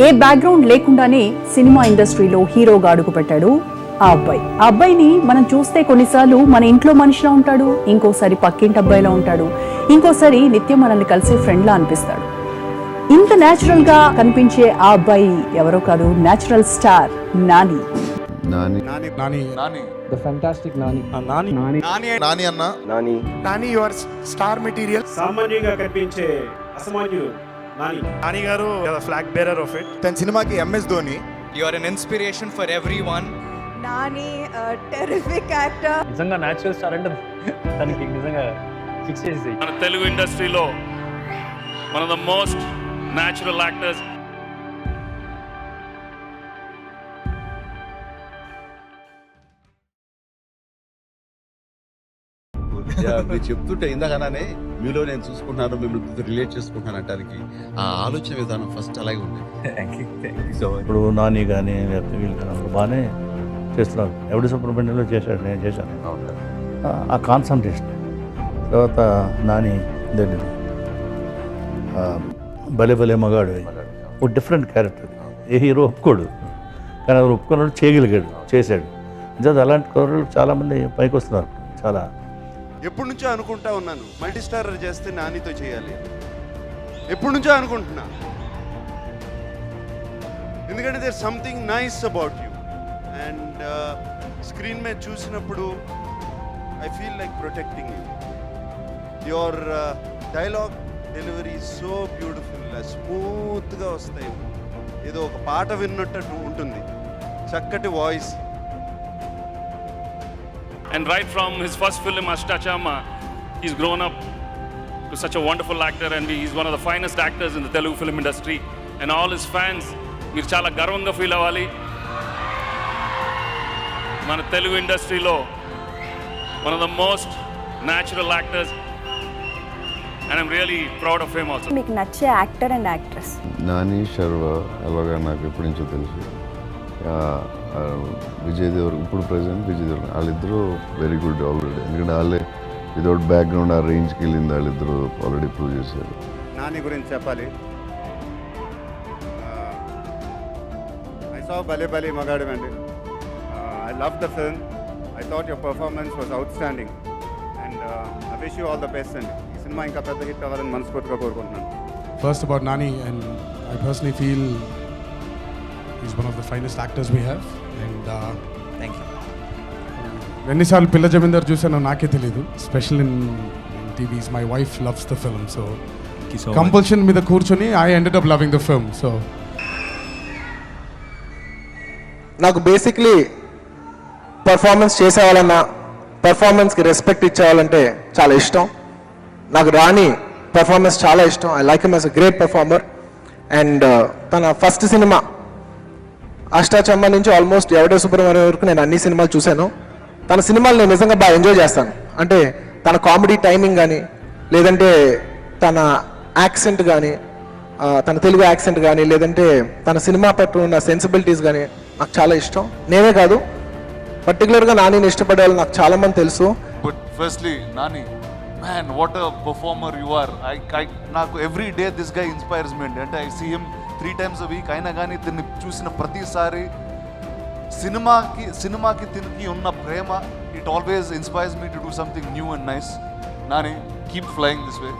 ఏ background లేకుండానే cinema ఇండస్ట్రీలో హీరోగా అడుగుపెట్టాడు ఆ అబ్బాయిని మనం చూస్తే కొన్నిసార్లు మన ఇంట్లో మనిషిలా ఉంటాడు, ఇంకోసారి పక్కింటి అబ్బాయిలా ఉంటాడు, ఇంకోసారి నిత్యం మనల్ని కలిసే ఫ్రెండ్ లా అనిపిస్తాడు. ఇంత న్యాచురల్ గా కనిపించే ఆ అబ్బాయి ఎవరో కాదు, natural star Nani. The fantastic Nani. Nani, your star material. సామాన్యంగా కనిపించే అసామాన్యుడు నాని గారు ఫ్లాగ్ బేరర్ ఆఫ్ ఇట్. తన సినిమాకి MS Dhoni. You are an inspiration for everyone. Nani, a terrific actor. నిజంగా న్యాచురల్ స్టార్ అంటే తనకి నిజంగా ఫిక్స్ చేసి మన తెలుగు ఇండస్ట్రీలో one of the most natural actors. మీరు చెప్తుంటే ఇందాకనే మీలో నేను చూసుకుంటున్నాను, మిమ్మల్ని రిలేట్ చేసుకుంటున్నాను అంటానికి ఆ ఆలోచన విధానం ఫస్ట్ అలాగే ఉంది. ఇప్పుడు నాని కానీ లేకపోతే వీళ్ళు కానీ అందరూ బాగానే చేస్తున్నారు. ఎవడి సుబ్రహ్మణ్యంలో చేశాడు, నేను చేశాను. ఆ కాన్సన్ట్రేషన్ తర్వాత నాని ఏంటంటే భలే భలే మగాడు, ఒక డిఫరెంట్ క్యారెక్టర్. ఏ హీరో ఒప్పుకోడు, కానీ అది ఒప్పుకున్నాడు, చేయగలిగాడు, చేశాడు. అంతే అలాంటి కుర్రలు చాలామంది పైకి వస్తున్నారు. చాలా ఎప్పటి నుంచో అనుకుంటా ఉన్నాను మల్టీ స్టారర్ చేస్తే నానితో చేయాలి, ఎప్పటి నుంచో అనుకుంటున్నా. ఎందుకంటే there something nice about you and screen మీద చూసినప్పుడు I feel like protecting you. Your dialogue delivery so beautiful, స్మూత్గా వస్తాయి, ఏదో ఒక పాట విన్నట్టు ఉంటుంది, చక్కటి voice. And right from his first film Ashtachama, he's grown up to such a wonderful actor and he's one of the finest actors in the Telugu film industry. And all his fans, మీరు చాలా గర్వంగా feel అవ్వాలి. మన తెలుగు ఇండస్ట్రీలో one of the most natural actors and I'm really proud of him also. మీకు నచ్చే actor and actress? Nani, Sharva అలాగా నాకు ఎప్పటి నుంచో తెలుసు. విజయ్ దేవర్, ఇప్పుడు ప్రజెంట్ విజయ్ దేవర్, వాళ్ళిద్దరూ వెరీ గుడ్ ఆల్రెడీ. ఎందుకంటే వాళ్ళే వితౌట్ బ్యాక్గ్రౌండ్ ఆ రేంజ్కి వెళ్ళింది, వాళ్ళిద్దరూ ఆల్రెడీ ప్రూవ్ చేశారు. నాని గురించి చెప్పాలి. ఐ సా భలే భలే మగాడు అండి. I love the film. I thought your performance was out standing and I wish you all the best అండి. ఈ సినిమా ఇంకా పెద్ద హిట్ అవ్వాలని మనస్ఫూర్తిగా కోరుకుంటున్నాను. First about Nani, and I personally feel he's one of the finest actors we have. And Thank you. ఎన్నిసార్లు పిల్ల జమీందార్ చూసానో నాకే తెలియదు, special in TVs. My wife loves the film, so compulsion మీద కూర్చొని I ended up loving the film. So నాకు basically performance చేసేవాళ్ళన్నా, పర్ఫార్మెన్స్కి respect ఇచ్చేవాళ్ళంటే చాలా ఇష్టం. నాకు రాణి పర్ఫార్మెన్స్ చాలా ఇష్టం. I like him as a great performer. And తన ఫస్ట్ సినిమా అష్టాచమ్మ నుంచి ఆల్మోస్ట్ ఎవడే సుబ్రహ్మణ్యం వరకు నేను అన్ని సినిమాలు చూశాను. తన సినిమాలు నేను నిజంగా బాగా ఎంజాయ్ చేస్తాను. అంటే తన కామెడీ టైమింగ్ కానీ, లేదంటే తన యాక్సెంట్ కానీ, తన తెలుగు యాక్సెంట్ కానీ, లేదంటే తన సినిమా పట్ల ఉన్న సెన్సిబిలిటీస్ కానీ నాకు చాలా ఇష్టం. నేనే కాదు, పర్టికులర్గా నానిని ఇష్టపడే వాళ్ళు నాకు చాలామంది తెలుసు. But firstly Nani, man what a performer you are. నాకు every day this guy inspires me అండి. అంటే I see him 3 times a week. అయినా కానీ దీన్ని చూసిన ప్రతిసారి సినిమాకి తినికి ఉన్న ప్రేమ, it always inspires me to do something new and nice. Nani, keep flying this way.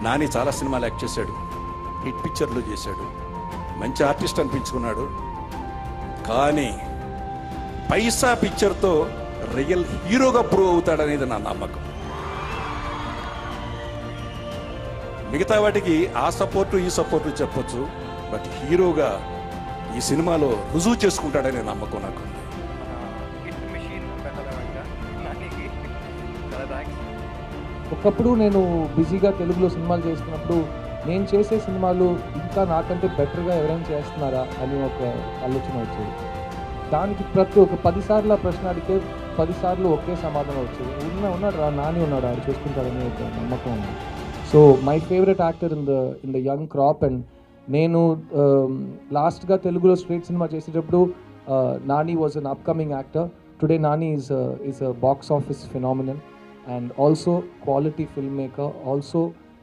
Nani చాలా సినిమాలు యాక్ట్ చేశాడు, హిట్ పిక్చర్లు చేశాడు, మంచి ఆర్టిస్ట్ అనిపించుకున్నాడు. కానీ పైసా పిక్చర్తో రియల్ హీరోగా ప్రూవ్ అవుతాడనేది నా నమ్మకం. మిగతా వాటికి ఆ సపోర్టు ఈ సపోర్టు చెప్పొచ్చు, బట్ హీరోగా ఈ సినిమాలో రుజువు చేసుకుంటాడనే నమ్మకం నాకు. ఒకప్పుడు నేను బిజీగా తెలుగులో సినిమాలు చేస్తున్నప్పుడు నేను చేసే సినిమాలు ఇంకా నాకంటే బెటర్గా ఎవరైనా చేస్తున్నారా అని ఒక ఆలోచన వచ్చేది. దానికి ప్రతి ఒక 10 సార్లు ప్రశ్న అడిగితే 10 సార్లు ఒకే సమాధానం వచ్చేది. ఉన్నాడు రా, నాని ఉన్నాడు, ఆడు చేసుకుంటాడని ఒక నమ్మకం ఉంది. So my favourite actor in the young crop. And నేను లాస్ట్గా తెలుగులో స్ట్రేట్ సినిమా చేసేటప్పుడు Nani was an upcoming actor. Today Nani is a box office phenomenon and also quality filmmaker. Also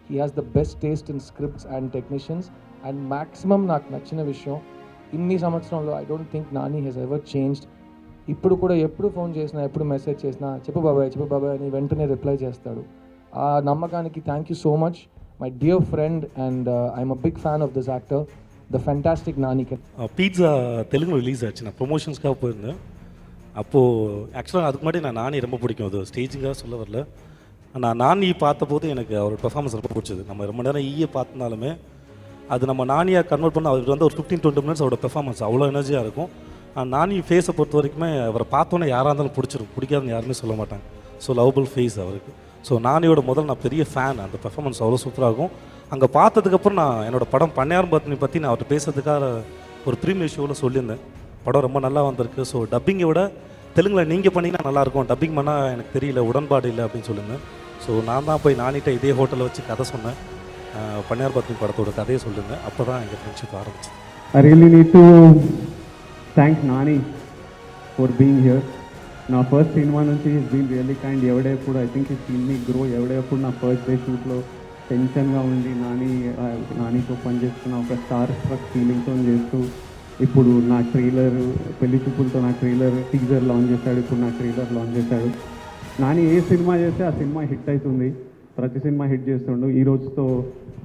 he has the best taste in scripts and technicians. And maximum నాకు నచ్చిన విషయం ఇన్ని సంవత్సరంలో I don't think Nani he's ever changed. ఇప్పుడు కూడా ఎప్పుడు phone చేసినా ఎప్పుడు మెసేజ్ చేసినా చెప్పు బాబాయ్ అని వెంటనే రిప్లై చేస్తాడు. ఆ నమ్మకానికి thank you so much my dear friend and I'm a big fan of this actor the fantastic Nani. Pizza Telugu release ஆச்சு, நான் ப்ரொமோஷன்ஸ்க்காக போயிருந்தேன். அப்போது ஆக்சுவலாக அதுக்கு முன்னாடி நான் நானி ரொம்ப பிடிக்கும், அது ஸ்டேஜிங்காக சொல்ல வரல. நான் நானி பார்த்தபோது எனக்கு அவரோட பெர்ஃபார்மன்ஸ் ரொம்ப பிடிச்சது. நம்ம ரொம்ப நேரம் பார்த்தினாலுமே அது நம்ம நானியாக கன்வெர்ட் பண்ண அவர் வந்து ஒரு 15-20 மினிட்ஸ் அவரோட பெர்ஃபார்மன்ஸ் அவ்வளோ எனர்ஜியாக இருக்கும். நானி ஃபேஸை பொறுத்த வரைக்குமே அவரை பார்த்தோன்னே யாராக இருந்தாலும் பிடிச்சிரும், பிடிக்காதுன்னு யாருமே சொல்ல மாட்டாங்க. ஸோ லவபிள் ஃபேஸ் அவருக்கு. ஸோ நானியோட நான் பெரிய ஃபேன். அந்த பெர்ஃபார்மன்ஸ் அவ்வளோ சூப்பராக இருக்கும். அங்கே பார்த்ததுக்கப்புறம் நான் என்னோடய படம் பண்ணையாரம் பத்னி பற்றி நான் அவர்கிட்ட பேசுறதுக்காக ஒரு ப்ரீமியர் ஷோவில் சொல்லியிருந்தேன். படம் ரொம்ப நல்லா வந்திருக்கு, ஸோ டப்பிங்கை விட தெலுங்கில் நீங்கள் பண்ணிங்கன்னா நல்லாயிருக்கும், டப்பிங் பண்ணால் எனக்கு தெரியல, உடன்பாடு இல்லை அப்படின்னு சொல்லியிருந்தேன். ஸோ நான் தான் போய் நானிட்ட இதே ஹோட்டலில் வச்சு கதை சொன்னேன், பண்ணையார் பத்னி படத்தோட கதையை சொல்லியிருந்தேன். அப்போ தான் எங்கள் ஃப்ரெண்ட்ஷிப் ஆரம்பிச்சு. I really need to thank Nani for being here. నా ఫస్ట్ సినిమా నుంచి ఈస్ బీన్ రియల్లీ కైండ్. ఎవడేప్పుడు I think he seen me grow. ఎవడేప్పుడు నా ఫస్ట్ డే షూట్లో టెన్షన్గా ఉండి నానితో పనిచేస్తున్న ఒక స్టార్ స్ట్రక్ ఫీలింగ్తో చేస్తూ ఇప్పుడు నా ట్రైలర్ పెళ్లి చూపులతో నా ట్రైలర్ టీజర్ లాంచ్ చేశాడు. ఇప్పుడు నా ట్రైలర్ లాంచ్ చేశాడు. నాని ఏ సినిమా చేస్తే ఆ సినిమా హిట్ అవుతుంది. ప్రతి సినిమా హిట్ చేస్తుండు. ఈ రోజుతో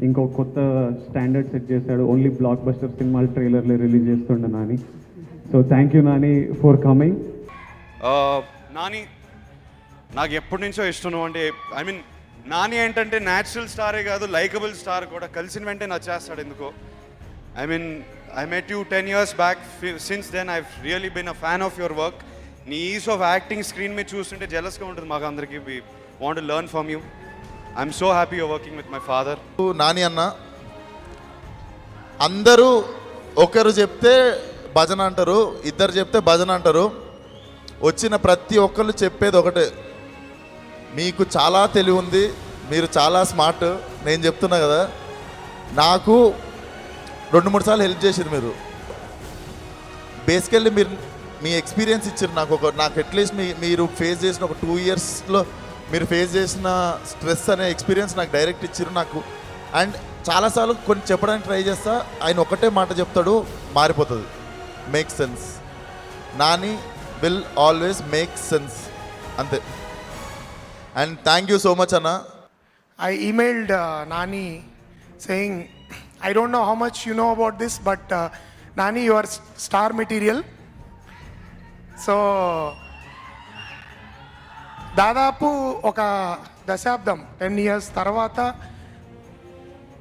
ఇంకో కొత్త స్టాండర్డ్ సెట్ చేశాడు. ఓన్లీ బ్లాక్ బస్టర్ సినిమాలు ట్రైలర్లే రిలీజ్ చేస్తుండే Nani. So thank you Nani for coming. Nani నాకు ఎప్పటి నుంచో ఇష్టం. అంటే ఐ మీన్ నాని ఏంటంటే న్యాచురల్ స్టారే కాదు, లైకబుల్ స్టార్ కూడా. కలిసిన వెంటనే నచ్చేస్తాడు ఎందుకో. I mean I met you 10 years back. Since then I really been a fan of your work. నీ ఈజ్ ఆఫ్ యాక్టింగ్ స్క్రీన్ మీద చూస్తుంటే జెలస్గా ఉంటుంది మాకు అందరికీ. We want to learn from you. I'm so happy you're working with my father. Nani అన్న అందరూ ఒకరు చెప్తే భజన అంటారు, ఇద్దరు చెప్తే భజన అంటారు. వచ్చిన ప్రతి ఒక్కరు చెప్పేది ఒకటే, మీకు చాలా తెలివి ఉంది, మీరు చాలా స్మార్ట్. నేను చెప్తున్నా కదా, నాకు 2-3 సార్లు హెల్ప్ చేసారు మీరు. బేసికల్లీ మీరు మీ ఎక్స్పీరియన్స్ ఇచ్చారు నాకు అట్లీస్ట్ మీరు ఫేస్ చేసిన ఒక 2 yearsలో మీరు ఫేస్ చేసిన స్ట్రెస్ అనే ఎక్స్పీరియన్స్ నాకు డైరెక్ట్ ఇచ్చారు నాకు. అండ్ చాలాసార్లు కొన్ని చెప్పడానికి ట్రై చేస్తా, ఆయన ఒకటే మాట చెప్తాడు, మారిపోతుంది. Make sense. Nani will always make sense, అంతే. And thank you so much అన్న. I emailed Nani saying, I don't know how much you know about this, but Nani, you are star material. So, దాదాపు ఒక దశాబ్దం 10 years తర్వాత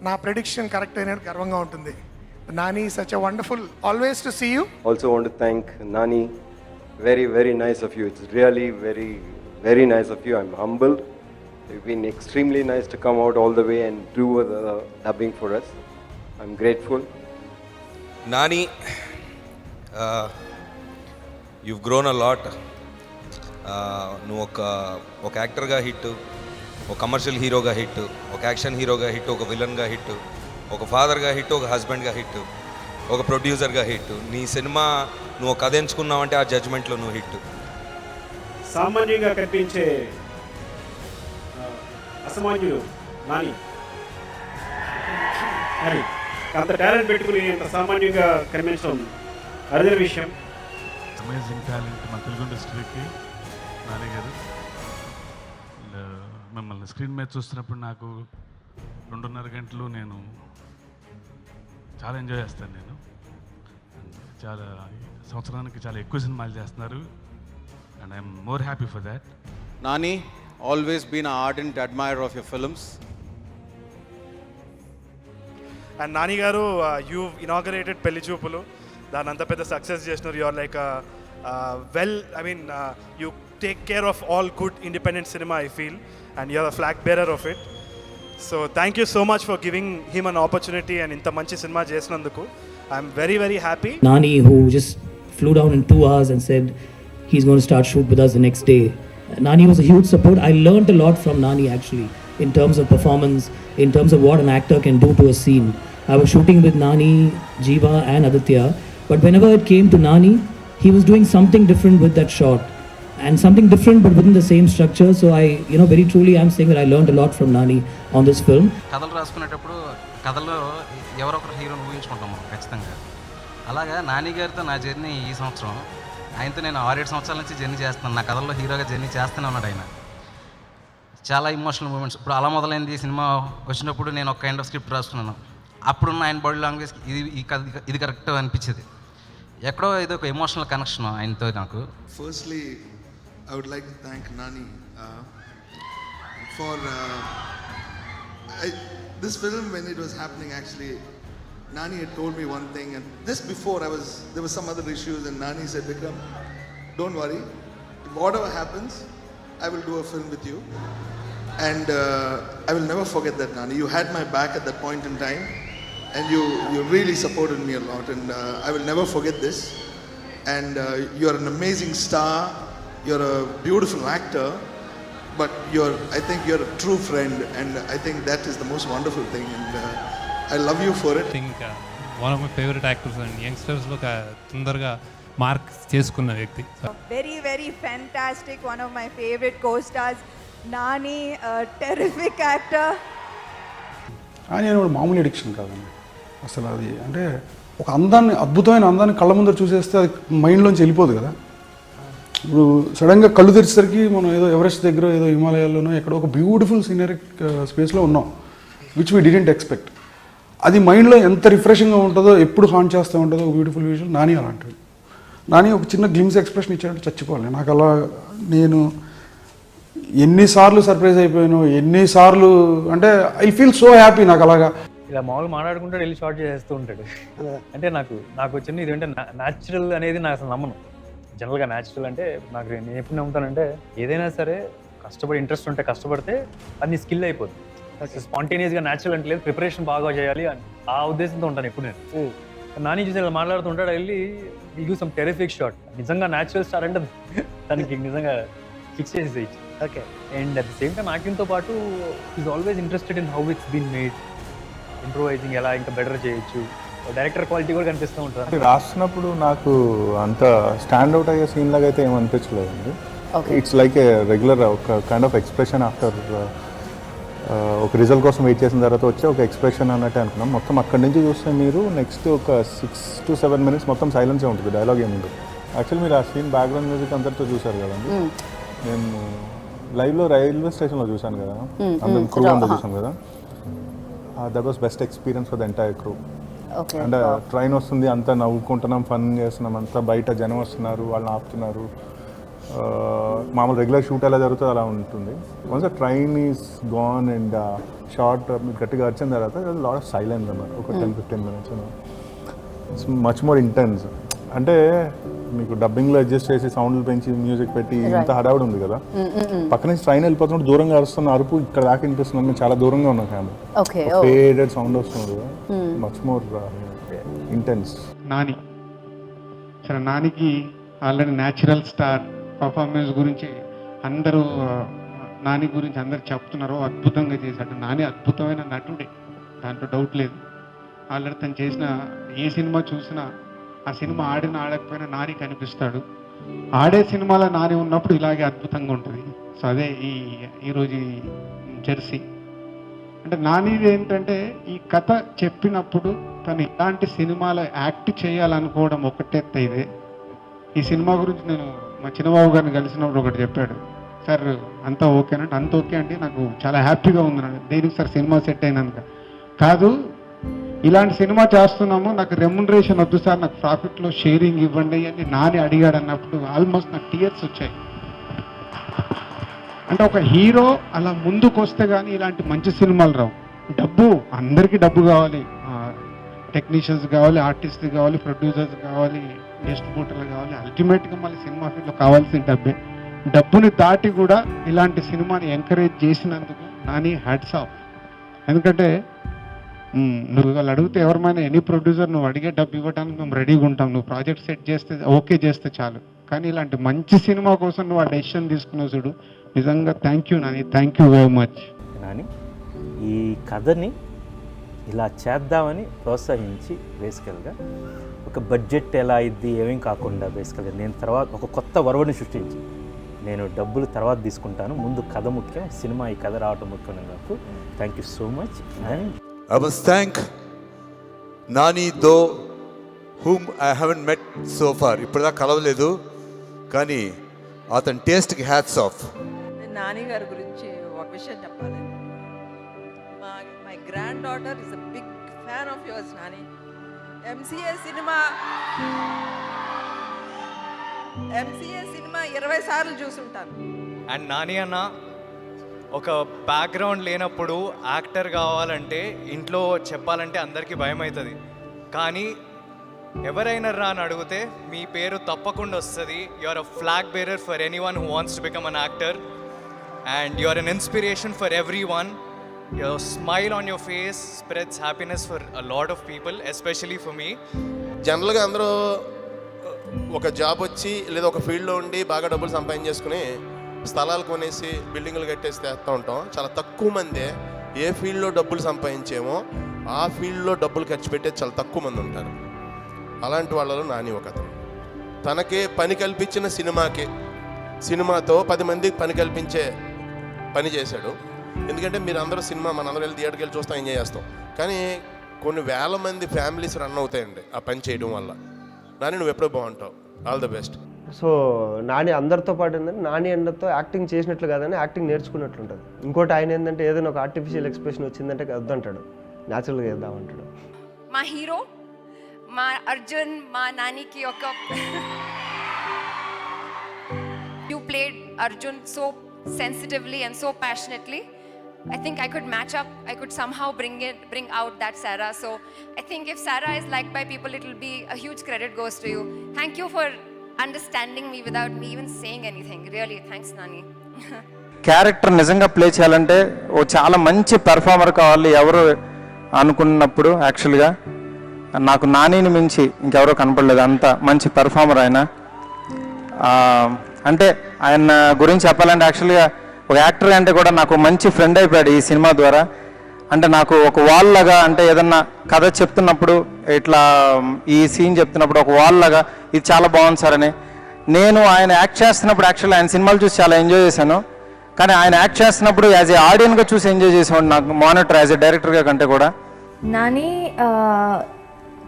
నా prediction correct అయినట్టు గర్వంగా ఉంటుంది. Nani, such a wonderful, always to see you. Also want to thank Nani. Very, very nice of you. It's really very, very nice of you. I'm humbled. You've been extremely nice to come out all the way and do the dubbing for us. I'm grateful. Nani, you've grown a lot. నువ్వు ఒక యాక్టర్గా hit, ఒక commercial హీరోగా hit, ఒక action హీరోగా hit, ఒక విలన్గా hit, ఒక ఫాదర్గా హిట్, ఒక హస్బెండ్గా హిట్, ఒక ప్రొడ్యూసర్గా హిట్. నీ సినిమా నువ్వు కథ ఎంచుకున్నావంటే ఆ జడ్జ్మెంట్లో నువ్వు హిట్. సామాన్యంగా కనిపించే అసామాన్యుడు నాని. అని అంత టాలెంట్ పెట్టుకుని అంత సామాన్యంగా కనిపించడం అరుదైన విషయం. అమేజింగ్ టాలెంట్ మన తెలుగు ఇండస్ట్రీకి నాని గారు. మిమ్మల్ని స్క్రీన్ మీద చూస్తున్నప్పుడు నాకు 2.5 గంటలు నేను చాలా ఎంజాయ్ చేస్తాను. నేను చాలా సంవత్సరానికి చాలా ఎక్కువ సినిమాలు చేస్తున్నారు, and I'm more happy for that. Nani, always been a ardent admirer of your films. And Nani garu, you inaugurated పెళ్లి చూపులు, దాని అంత పెద్ద సక్సెస్ చేసినారు. You are like well, I mean you take care of all good independent cinema, I feel, and you are a flag bearer of it. So thank you so much for giving him an opportunity and ఇంత మంచి cinema చేసినందుకు. I'm very, very happy. Nani, who just flew down in 2 hours and said he's going to start shoot with us the next day. Nani was a huge support. I learned a lot from Nani actually, in terms of performance, in terms of what an actor can do to a scene. I was shooting with Nani, Jeeva and Aditya, but whenever it came to Nani, he was doing something different with that shot, and something different but within the same structure. So I, very truly I'm saying that I learned a lot from Nani on this film. కథలు రాసుకునేటప్పుడు కథలో ఎవరో ఒకరు హీరోని ఊహించుకుంటాం మనం ఖచ్చితంగా. అలాగా నాని గారితో నా జర్నీ ఈ సంవత్సరం, ఆయనతో నేను 6-7 సంవత్సరాల నుంచి జర్నీ చేస్తున్నాను. నా కథల్లో హీరోగా జర్నీ చేస్తూనే ఉన్నాడు ఆయన. చాలా ఇమోషనల్ మూమెంట్స్. ఇప్పుడు అలా మొదలైంది సినిమా వచ్చినప్పుడు నేను ఒక కైండ్ ఆఫ్ స్క్రిప్ట్ రాసుకున్నాను. అప్పుడున్న ఆయన బాడీ లాంగ్వేజ్ ఇది కరెక్ట్ అనిపించేది. ఎక్కడో ఇది ఒక ఎమోషనల్ కనెక్షన్ ఆయనతో నాకు. Firstly, I would like to thank Nani for this film. When it was happening, actually, Nani had told me one thing, and just before there was some other issues, and Nani said, Vikram, don't worry, whatever happens, I will do a film with you, and I will never forget that, Nani. You had my back at that point in time, and you really supported me a lot, and I will never forget this. And you're an amazing star, you're a beautiful actor, but I think you're a true friend, and I think that is the most wonderful thing, and I love you for it. I think one of my favorite actors and youngsters లో తొందరగా mark చేసుకున్న వ్యక్తి. Very, very fantastic. One of my favorite co-stars. Nani, a terrific actor. ఆయన మామూలు addiction కాదండి అసలు. అది అంటే ఒక అద్భుతమైన అందాన్ని కళ్ళ ముందర చూసేస్తే అది మైండ్లోంచి వెళ్ళిపోదు కదా. ఇప్పుడు సడన్గా కళ్ళు తెరిచేసరికి మనం ఏదో ఎవరెస్ట్ దగ్గర ఏదో హిమాలయాల్లోనో ఎక్కడో ఒక బ్యూటిఫుల్ సీనరిక్ స్పేస్లో ఉన్నాం, విచ్ వీ డిడెంట్ ఎక్స్పెక్ట్. అది మైండ్లో ఎంత రిఫ్రెషింగ్గా ఉంటుందో, ఎప్పుడు హాన్ చేస్తూ ఉంటుందో బ్యూటిఫుల్ విజువల్. నాని అలాంటివి. నాని ఒక చిన్న గ్లిమ్స్ ఎక్స్ప్రెషన్ ఇచ్చాడంటే చచ్చిపోవాలి. నాకు అలా నేను ఎన్నిసార్లు సర్ప్రైజ్ అయిపోయాను, ఎన్నిసార్లు అంటే ఐ ఫీల్ సో హ్యాపీ. నాకు అలాగా ఇలా మామూలు మాట్లాడుకుంటాడు, వెళ్ళి షార్ట్ చేస్తూ ఉంటాడు. అంటే నాకు వచ్చింది ఇదేంటే న్యాచురల్ అనేది నాకు అసలు నమ్మను. జనరల్గా న్యాచురల్ అంటే నేను ఎప్పుడు నమ్ముతానంటే ఏదైనా సరే కష్టపడి ఇంట్రెస్ట్ ఉంటే కష్టపడితే అది స్కిల్ అయిపోతుంది. స్పాంటేనియస్గా న్యాచురల్ అంటే లేదు, ప్రిపరేషన్ బాగా చేయాలి అని ఆ ఉద్దేశంతో ఉంటాను ఎప్పుడు నేను. నాని చూసి ఇలా మాట్లాడుతుంటాడు, వెళ్ళి యూ సమ్ టెరిఫిక్ షాట్. నిజంగా న్యాచురల్ స్టార్ అంటే దానికి నిజంగా ఫిక్స్ చేసి. Okay. And at the same time యాక్టింగ్తో పాటు is always interested in how it's been made, improvising ఎలా ఇంకా బెటర్ చేయొచ్చు. డైరెక్టర్ క్వాలిటీ కూడా కనిపిస్తూ ఉంటుంది. రాసినప్పుడు నాకు అంత స్టాండ్ అవుట్ అయ్యే సీన్ లాగా అయితే ఏమనిపించలేదండి. ఇట్స్ లైక్ ఏ రెగ్యులర్ ఒక కైండ్ ఆఫ్ ఎక్స్ప్రెషన్ ఆఫ్టర్ ఒక రిజల్ట్ కోసం వెయిట్ చేసిన తర్వాత వచ్చే ఒక ఎక్స్ప్రెషన్ అన్నట్టే అనుకున్నాం. మొత్తం అక్కడి నుంచి చూస్తే మీరు నెక్స్ట్ ఒక 6 to 7 minutes మొత్తం సైలెన్సే ఉంటుంది, డైలాగ్ ఏముంటుంది. యాక్చువల్లీ మీరు ఆ సీన్ బ్యాక్గ్రౌండ్ మ్యూజిక్ అంతటితో చూసారు కదండి. నేను లైవ్లో రైల్వే స్టేషన్లో చూశాను కదా, అందరం క్రూ అంతా చూసాను కదా. That was best experience for the entire crew. అంటే ట్రైన్ వస్తుంది, అంతా నవ్వుకుంటున్నాం, ఫన్ చేస్తున్నాం, అంతా బయట జనం వస్తున్నారు, వాళ్ళని ఆపుతున్నారు. మామూలు రెగ్యులర్ షూట్ ఎలా జరుగుతుందో అలా ఉంటుంది. Once train is gone and short గట్టిగా వచ్చిన తర్వాత లాట్ ఆఫ్ సైలెన్స్ అన్నమాట. ఒక 10-15 minutes it's much more intense. అంటే మీకు డబ్బింగ్లో అడ్జస్ట్ చేసి సౌండ్లు పెంచి మ్యూజిక్ పెట్టి ఇంత హడావుడి ఉంది కదా, పక్క నుంచి ట్రైన్ వెళ్ళిపోతున్నప్పుడు దూరంగా అరుస్తున్న అరుపు ఇక్కడ దాకా వినిపిస్తుంది. మేము చాలా దూరంగా ఉన్నాం, కెమెరా ఫేడెడ్ సౌండ్ వస్తుంది, మచ్ మోర్ ఇంటెన్స్. నాని సరే, నానికి ఆల్రెడీ న్యాచురల్ స్టార్ పర్ఫార్మెన్స్ గురించి అందరూ నాని గురించి అందరు చెప్తున్నారు, అద్భుతంగా చేశాడు. నాని అద్భుతమైన నటుడే, దాంట్లో డౌట్ లేదు. ఆల్రెడీ తను చేసిన ఏ సినిమా చూసినా ఆ సినిమా ఆడిన ఆడకపోయినా నాని కనిపిస్తాడు. ఆడే సినిమాలో నాని ఉన్నప్పుడు ఇలాగే అద్భుతంగా ఉంటుంది. సో అదే ఈరోజు జెర్సీ అంటే నానిది ఏంటంటే, ఈ కథ చెప్పినప్పుడు తను ఇలాంటి సినిమాలో యాక్ట్ చేయాలనుకోవడం ఒకటే ఇదే. ఈ సినిమా గురించి నేను మా చిన్నబాబు గారిని కలిసినప్పుడు ఒకటి చెప్పాడు, సార్ అంతా ఓకేనంటే అంత ఓకే అంటే నాకు చాలా హ్యాపీగా ఉంది. దేనికి సార్ సినిమా సెట్ అయినాక కాదు, ఇలాంటి సినిమా చేస్తున్నాము, నాకు రెమ్యునరేషన్ వద్దు సార్, నాకు ప్రాఫిట్లో షేరింగ్ ఇవ్వండి అని నాని అడిగాడు అన్నప్పుడు ఆల్మోస్ట్ నాకు టీయర్స్ వచ్చాయి. అంటే ఒక హీరో అలా ముందుకు వస్తే కానీ ఇలాంటి మంచి సినిమాలు రావు. డబ్బు అందరికీ డబ్బు కావాలి, టెక్నీషియన్స్ కావాలి, ఆర్టిస్టులు కావాలి, ప్రొడ్యూసర్స్ కావాలి, డిస్ట్రిబ్యూటర్లు కావాలి. అల్టిమేట్గా మళ్ళీ సినిమా ఫీల్డ్లో కావాల్సిన డబ్బుని దాటి కూడా ఇలాంటి సినిమాని ఎంకరేజ్ చేసినందుకు నాని హ్యాట్స్ ఆఫ్. ఎందుకంటే నువ్వు వాళ్ళు అడిగితే ఎవరిమైనా ఎనీ ప్రొడ్యూసర్ నువ్వు అడిగే డబ్బు ఇవ్వడానికి మేము రెడీగా ఉంటాం, నువ్వు ప్రాజెక్ట్ సెట్ చేస్తే ఓకే చేస్తే చాలు. కానీ ఇలాంటి మంచి సినిమా కోసం నువ్వు ఆ డెసిషన్ తీసుకున్నావు చూడు, నిజంగా thank you Nani, thank you very much. Nani ఈ కథని ఇలా చేద్దామని ప్రోత్సహించి బేసికల్గా ఒక బడ్జెట్ ఎలా అయింది ఏమేం కాకుండా బేసికల్గా నేను తర్వాత ఒక కొత్త వరవడిని సృష్టించి, నేను డబ్బులు తర్వాత తీసుకుంటాను, ముందు కథ ముఖ్యం, సినిమా ఈ కథ రావటం ముఖ్యం. నాకు thank you so much. I must thank Nani, though whom I haven't met so far. ఇప్పటిదాకా కలవలేదు, కానీ అతని టేస్ట్కి హ్యాట్స్ ఆఫ్. నాని గారి గురించి ఒక విషయం చెప్పాలి. My granddaughter is a big fan of yours Nani. MCA cinema 20 సార్లు చూసుంటాను. అండ్ నాని అన్న ఒక బ్యాక్గ్రౌండ్ లేనప్పుడు యాక్టర్ కావాలంటే ఇంట్లో చెప్పాలంటే అందరికీ భయం అవుతుంది, కానీ ఎవరైనా రా అని అడిగితే మీ పేరు తప్పకుండా వస్తుంది. You are a flag bearer for anyone who wants to become an actor, and you are an inspiration for everyone. Your smile on your face spreads happiness for a lot of people, especially for me. జనరల్గా అందరూ ఒక job వచ్చి లేదా ఒక ఫీల్డ్లో ఉండి బాగా డబ్బులు సంపాదించేసుకుని స్థలాలు కొనేసి బిల్డింగ్లు కట్టేసి తెస్తూ ఉంటాం. చాలా తక్కువ మందే ఏ ఫీల్డ్లో డబ్బులు సంపాదించేమో ఆ ఫీల్డ్లో డబ్బులు ఖర్చు పెట్టేది చాలా తక్కువ మంది ఉంటారు. అలాంటి వాళ్ళలో నాని ఒక అతను. తనకే పని కల్పించిన సినిమాతో 10 మందికి పని కల్పించే పని చేశాడు. ఎందుకంటే మీరు అందరూ సినిమా మనందరూ వెళ్ళి థియేటర్కి వెళ్ళి చూస్తాం, ఎంజాయ్ చేస్తాం, కానీ కొన్ని వేల మంది ఫ్యామిలీస్ రన్ అవుతాయండి ఆ పని చేయడం వల్ల. నాని నువ్వు ఎప్పుడో బాగుంటావు. All the best. So Nani అందరితో పాటు ఏంటంటే నాని అందరితో యాక్టింగ్ చేసినట్లు కాదని యాక్టింగ్ నేర్చుకున్నట్లు ఉంటుంది. ఇంకోటి ఆయన ఏంటంటే ఏదైనా ఒక ఆర్టిఫిషియల్ ఎక్స్ప్రెషన్ వచ్చిందంటే వద్దంటాడు, న్యాచురల్గా చేద్దామంటాడు. మా హీరో మా అర్జున్ మా నానికి ఒక you played Arjun so sensitively and so passionately. I think I could match up. I could somehow bring out that Sarah. So I think if Sarah is liked by people, it will be a huge credit goes to you. Thank you for understanding me without me even saying anything. Really, thanks, Nani. Character నిజంగా play చేయాలంటే ఓ చాలా మంచి performer కావాలి ఎవరు అనుకున్నప్పుడు యాక్చువల్గా నాకు నానిని మించి ఇంకెవరో కనపడలేదు, అంత మంచి పెర్ఫార్మర్ ఆయన. అంటే ఆయన గురించి చెప్పాలంటే యాక్చువల్గా ఒక యాక్టర్ అంటే కూడా నాకు మంచి ఫ్రెండ్ అయిపోయాడు ఈ సినిమా ద్వారా. అంటే నాకు ఒక వాల్ లాగా, అంటే ఏదన్నా కథ చెప్తున్నప్పుడు ఇట్లా ఈ సీన్ చెప్తున్నప్పుడు ఒక వాల్ లాగా ఇది చాలా బాగుంది సార్ అని. నేను ఆయన యాక్ట్ చేస్తున్నప్పుడు యాక్చువల్లీ ఆయన సినిమాలు చూసి చాలా ఎంజాయ్ చేశాను, కానీ ఆయన యాక్ట్ చేస్తున్నప్పుడు యాజ్ ఏ ఆడియన్గా చూసి ఎంజాయ్ చేసాను నాకు మానిటర్ యాజ్ ఏ డైరెక్టర్గా కంటే కూడా. Nani,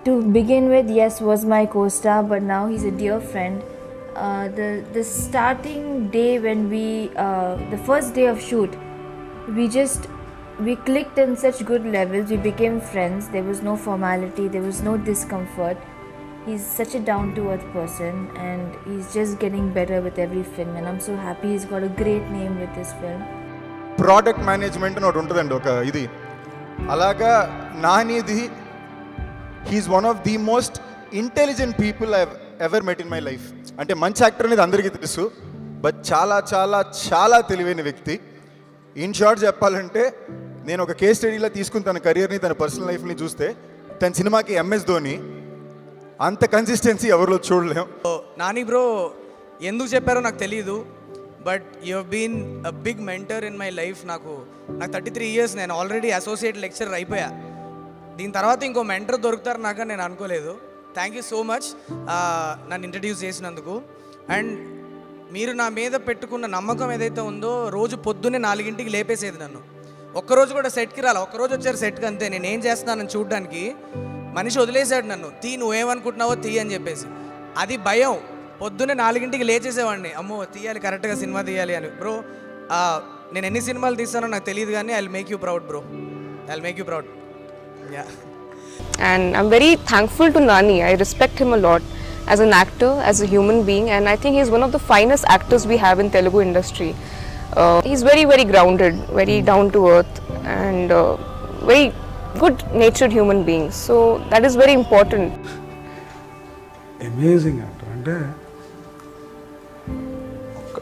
to begin with, yes, was my co-star, but now he's a dear friend. The starting day when the first day of shoot, we clicked in such good levels. We became friends. There was no formality. There was no discomfort. He's such a down-to-earth person, and he's just getting better with every film. And I'm so happy he's got a great name with this film. Product management అని ఒకటి ఉంటుందండి, ఒక ఇది అలాగా. నానిది he's one of the most intelligent people I ever met in my life. అంటే మంచి actor అనేది అందరికీ తెలుసు, బట్ చాలా చాలా చాలా తెలివైన వ్యక్తి. ఇన్ షార్ట్ చెప్పాలంటే నేను ఒక కేస్ స్టడీలో తీసుకుని తన కెరియర్ని తన పర్సనల్ లైఫ్ని చూస్తే తన సినిమాకి MS ధోని అంత కన్సిస్టెన్సీ ఎవరిలో చూడలేం. నాని బ్రో ఎందుకు చెప్పారో నాకు తెలియదు, but you have been a big mentor in my life. నాకు 33 years, నేను ఆల్రెడీ అసోసియేట్ లెక్చరర్ అయిపోయా. దీని తర్వాత ఇంకో మెంటర్ దొరుకుతారు నాకు నేను అనుకోలేదు. థ్యాంక్ యూ సో మచ్ నన్ను ఇంట్రడ్యూస్ చేసినందుకు. అండ్ మీరు నా మీద పెట్టుకున్న నమ్మకం ఏదైతే ఉందో, రోజు పొద్దున్నే 4 లేపేసేది నన్ను. ఒక్కరోజు కూడా సెట్కి రాలి, ఒక్కరోజు వచ్చారు సెట్కి అంతే. నేను ఏం చేస్తున్నానని చూడడానికి మనిషి వదిలేశాడు నన్ను, నువ్వేమనుకుంటున్నావో అని చెప్పేసి. అది భయం. పొద్దున్నే 4 లేచేసేవాడిని, అమ్మో తీయాలి, కరెక్ట్గా సినిమా తీయాలి అని. బ్రో నేను ఎన్ని సినిమాలు తీస్తానో నాకు తెలియదు, కానీ I will make you proud bro. I will make you proud. Yeah. And I'm very thankful to Nani. I respect him a lot as an actor, as a human being, and I think he's one of the finest actors we have in Telugu industry. He's very, very grounded, very down to earth, and very good natured human being. So that is very important. Amazing actor అంటే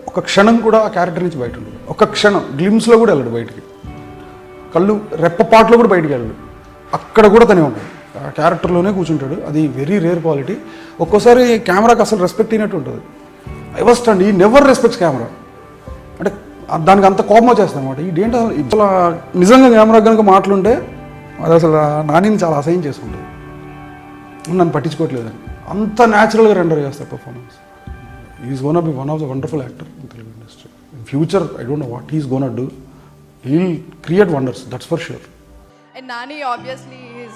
ఒక క్షణం కూడా ఆ character నుంచి బయట ఉండదు. ఒక క్షణం గ్లిమ్స్లో కూడా వెళ్ళడు బయటికి, కళ్ళు రెప్పపాట్లో కూడా బయటికి వెళ్ళడు. అక్కడ కూడా తనే ఉంటాడు, ఆ క్యారెక్టర్లోనే కూర్చుంటాడు. అది వెరీ రేర్ క్వాలిటీ. ఒక్కోసారి కెమెరాకి అసలు రెస్పెక్ట్ అయినట్టు ఉంటుంది. ఐ వాస్ స్టండ్, ఈ నెవర్ రెస్పెక్ట్స్ కెమెరా. అంటే దానికి అంత కోపం వచ్చేస్తుంది అనమాట. ఇదేంటి అసలు ఇట్లా నిజంగా కెమెరా కనుక మాటలుంటే అది అసలు నానిని చాలా అసహ్యం చేసుకుంటుంది, నన్ను పట్టించుకోవట్లేదని. అంత న్యాచురల్గా రెండర్ చేస్తారు performance. Is gonna B one of the wonderful actor in Telugu industry. In future I don't know what he's gonna do. He will create wonders, that's for sure. And Nani obviously is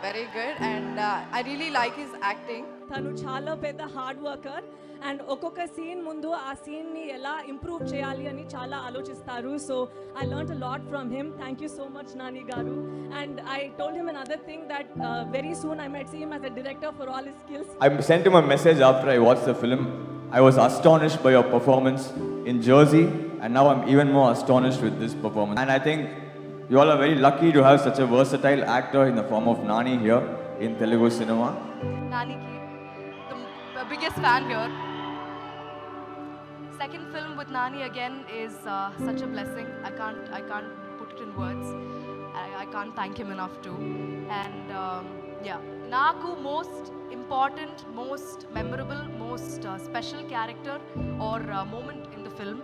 very good, and I really like his acting. తను చాలా పెద్ద hard worker and ఒక్కొక్క scene ముందు ఆ సీన్ని ఎలా improve చేయాలి అని చాలా ఆలోచిస్తారు. So I learn a lot from him. Thank you so much Nani గారు. And I told him another thing that very soon I might see him as a director for all his skills. I sent him a message after I watched the film. I was astonished by your performance in Jersey, and now I'm even more astonished with this performance. And I think you all are very lucky to have such a versatile actor in the form of Nani here in Telugu cinema. Nani ki the biggest fan here. Second film with Nani again is such a blessing. I can't put it in words. I can't thank him enough too. And yeah, Naku most important, most memorable, most special character or moment in the film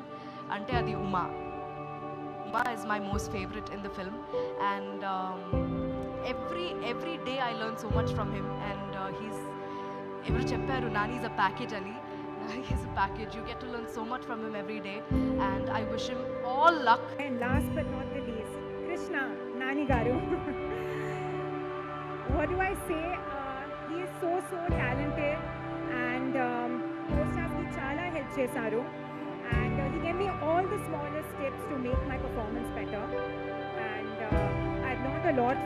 ante adi Uma. Uma is my most favorite in the film, and every day I learn so much from him, and he's every chepparu Nani is a package ani. Nani is a package. You get to learn so much from him every day, and I wish him all luck. And last but not the least, Krishna, Nani garu. What do I say? He is so talented, and co-stars ki chala help chesaru, and he gave me all the smallest tips to make my performance better, and I learned a lot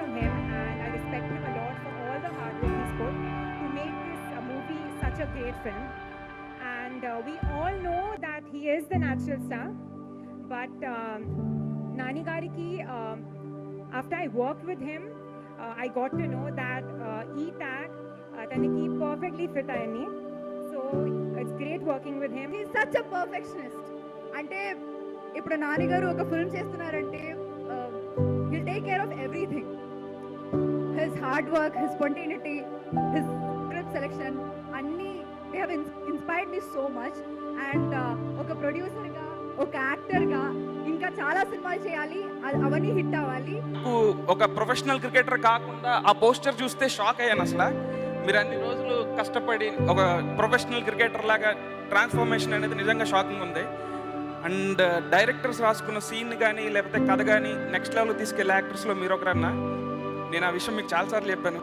from him, and I respect him a lot for all the hard work he's put to make this movie such a great film. And we all know that he is the natural star, but Nani Gariki, after I worked with him, I got to know that E-Tag taniki perfectly fit ayani. So it's great working with him. He's such a perfectionist. Ante ippudu Nani garu oka film chestunarante he'll take care of everything. His hard work, his spontaneity, his script selection, anni they have inspired me so much. And oka producer ga, oka actor ga ఇంకా చాలా సినిమాలు చేయాలి, అవన్నీ hit అవ్వాలి. ఒక professional cricketer కాకుండా ఆ poster చూస్తే షాక్ అయ్యాను. అసలు మీరు అన్ని రోజులు కష్టపడి ఒక ప్రొఫెషనల్ క్రికెటర్ లాగా ట్రాన్స్ఫర్మేషన్ అనేది నిజంగా షాకింగ్ ఉంది. అండ్ డైరెక్టర్స్ రాసుకున్న సీన్ కానీ లేకపోతే కథ కానీ నెక్స్ట్ లెవెల్ తీసుకెళ్ళే యాక్టర్స్లో మీరు ఒకరన్నా. నేను ఆ విషయం మీకు చాలాసార్లు చెప్పాను.